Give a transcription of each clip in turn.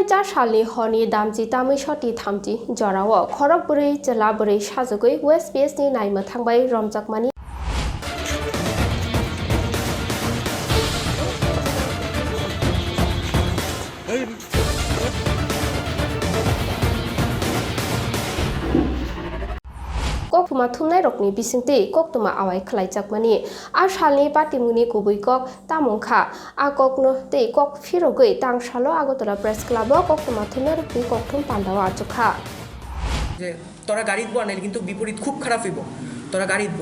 2004 सालनि हरनि दामजि तामैसति थामजि जराव खरगबुरै जिल्लाबुरै साजुगै वेस्ट पिएसनि नायनो थांबाय रमजाकमानि Koktuma thumnai rokni bisingti koktuma awai khlaijakmani a salni patimuni gubai kok tamongkha a kokno tei kok phirogoi tangsalo agotala press club koktuma thumnai rokni kokthum pandawa achukha যে তোরা গাড়ি দিব না কিন্তু বিপরীত খুব খারাপ হইব তোরা গাড়ি দিব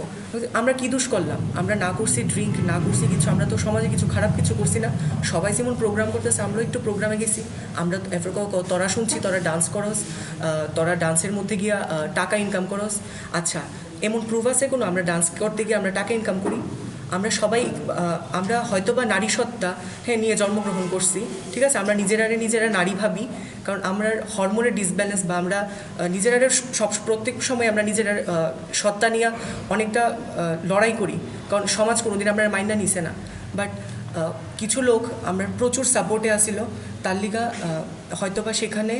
আমরা কি দোষ করলাম আমরা না করছি ড্রিঙ্ক না করছি কিছু আমরা তো সমাজে কিছু খারাপ কিছু করছি না সবাই যেমন প্রোগ্রাম করতেছে আমরা একটু প্রোগ্রামে গেছি আমরা তোরা শুনছি তোরা ডান্স করস তোরা ডান্সের মধ্যে গিয়া টাকা ইনকাম করস আচ্ছা এমন প্রুফ আছে কোনো আমরা ডান্স করতে গিয়ে আমরা টাকা ইনকাম করি আমরা সবাই আমরা হয়তোবা নারী সত্তা নিয়ে জন্মগ্রহণ করছি ঠিক আছে আমরা নিজেরা নারী ভাবি কারণ আমরা হরমোনের ডিসব্যালেন্স বা আমরা নিজেরা প্রত্যেক সময় আমরা নিজেরা সত্তা নিয়ে অনেকটা লড়াই করি কারণ সমাজ কোনোদিন আমরা মাইন্ডা নিছে না বাট কিছু লোক আমরা প্রচুর সাপোর্টে আসিল তার লিগা হয়তোবা সেখানে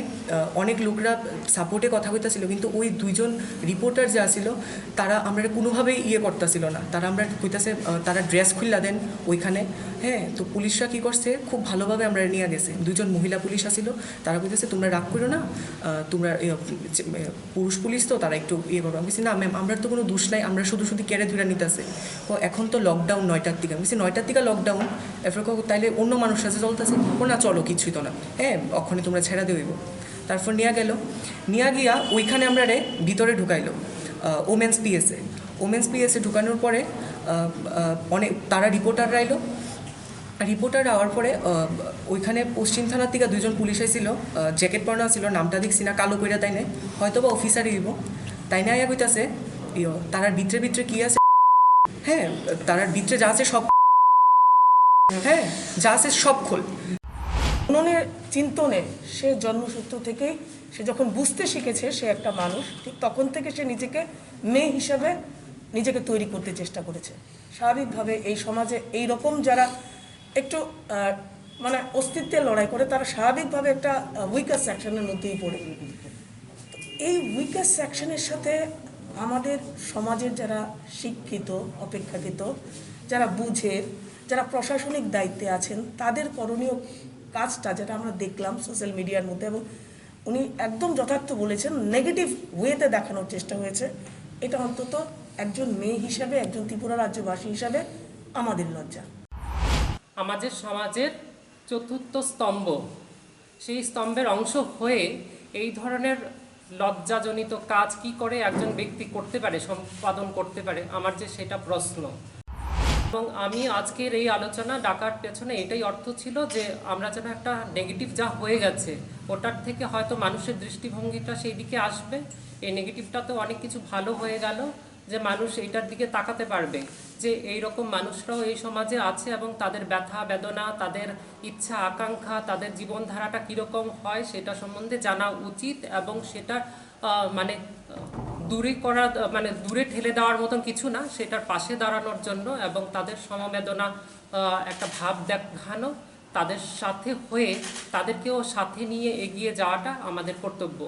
অনেক লোকরা সাপোর্টে কথা কইতাছিল কিন্তু ওই দুইজন রিপোর্টার যে আসিল তারা আমরা কোনোভাবেই করতেছিল না তারা আমরা কইতাছে তারা ড্রেস খুললা দেন ওইখানে তো পুলিশরা কী করছে খুব ভালোভাবে আমরা নিয়ে গেছে দুইজন মহিলা পুলিশ আসিল তারা কইতেছে তোমরা রাগ করো না তোমরা পুরুষ পুলিশ তো তারা একটু করো আমি বলছি না ম্যাম আমরা তো কোনো দোষ নাই আমরা শুধু কেড়ে ধুরা নিতেছে ও এখন তো লকডাউন 9টার দিকে আমি বলছি 9টার দিকে লকডাউন এরপর তাইলে অন্য মানুষ সাথে চলতেছে ও না চলো কিছুই তো না ওখানে তোমরা ছেড়া দেব তারপর নিয়ে গিয়া ওইখানে আমরা ভিতরে ঢুকাইলো ওমেন্স পিএসএ ঢুকানোর পরে অনেক তারা রিপোর্টাররা এলো রিপোর্টার আওয়ার পরে ওইখানে পশ্চিম থানার থেকে দুইজন পুলিশ আইছিল জ্যাকেট পরানো ছিল নামটা দেখছি না কালো কইরা তাই না হয়তো বা অফিসারই দিব তাই না আয়া কইতাছে তারার ভিতরে কি আছে তারার ভিতরে যা আছে সব যা আছে সব খোল মননের চিন্তনে সে জন্মসূত্র থেকেই সে যখন বুঝতে শিখেছে সে একটা মানুষ ঠিক তখন থেকে সে নিজেকে মেয়ে হিসাবে নিজেকে তৈরি করতে চেষ্টা করেছে স্বাভাবিকভাবে এই সমাজে এই রকম যারা একটু মানে অস্তিত্বের লড়াই করে তারা স্বাভাবিকভাবে একটা উইকার সেকশনের মধ্যেই পড়ে এই উইকার সেকশনের সাথে আমাদের সমাজের যারা শিক্ষিত অপেক্ষাকৃত যারা বুঝে যারা প্রশাসনিক দায়িত্বে আছেন তাদের করণীয় কাজটা যেটা আমরা দেখলাম সোশ্যাল মিডিয়ার মধ্যে এবং উনি একদম যথার্থ বলেছেন নেগেটিভ ওয়েতে দেখানোর চেষ্টা হয়েছে এটা অন্তত একজন মেয়ে হিসাবে একজন ত্রিপুরা রাজ্যবাসী হিসাবে আমাদের লজ্জা আমাদের সমাজের চতুর্থ স্তম্ভ সেই স্তম্ভের অংশ হয়ে এই ধরনের লজ্জাজনিত কাজ কি করে একজন ব্যক্তি করতে পারে সম্পাদন করতে পারে আমার যে সেটা প্রশ্ন এবং আমি আজকের এই আলোচনা ডাকার পেছনে এটাই অর্থ ছিল যে আমরা যেন একটা নেগেটিভ যা হয়ে গেছে ওটার থেকে হয়তো মানুষের দৃষ্টিভঙ্গিটা সেই দিকে আসবে এই নেগেটিভটাতে অনেক কিছু ভালো হয়ে গেল যে মানুষ এইটার দিকে তাকাতে পারবে যে এই রকম মানুষরাও এই সমাজে আছে এবং তাদের ব্যথা বেদনা তাদের ইচ্ছা আকাঙ্ক্ষা তাদের জীবনধারাটা কীরকম হয় সেটা সম্বন্ধে জানা উচিত এবং সেটা মানে দূরে ঠেলে দেওয়ার মতন কিছু না সেটার পাশে দাঁড়ানোর জন্য এবং তাদের সমবেদনা একটা ভাব দেখানো তাদের সাথে হয়ে তাদেরকেও সাথে নিয়ে এগিয়ে যাওয়াটা আমাদের কর্তব্য।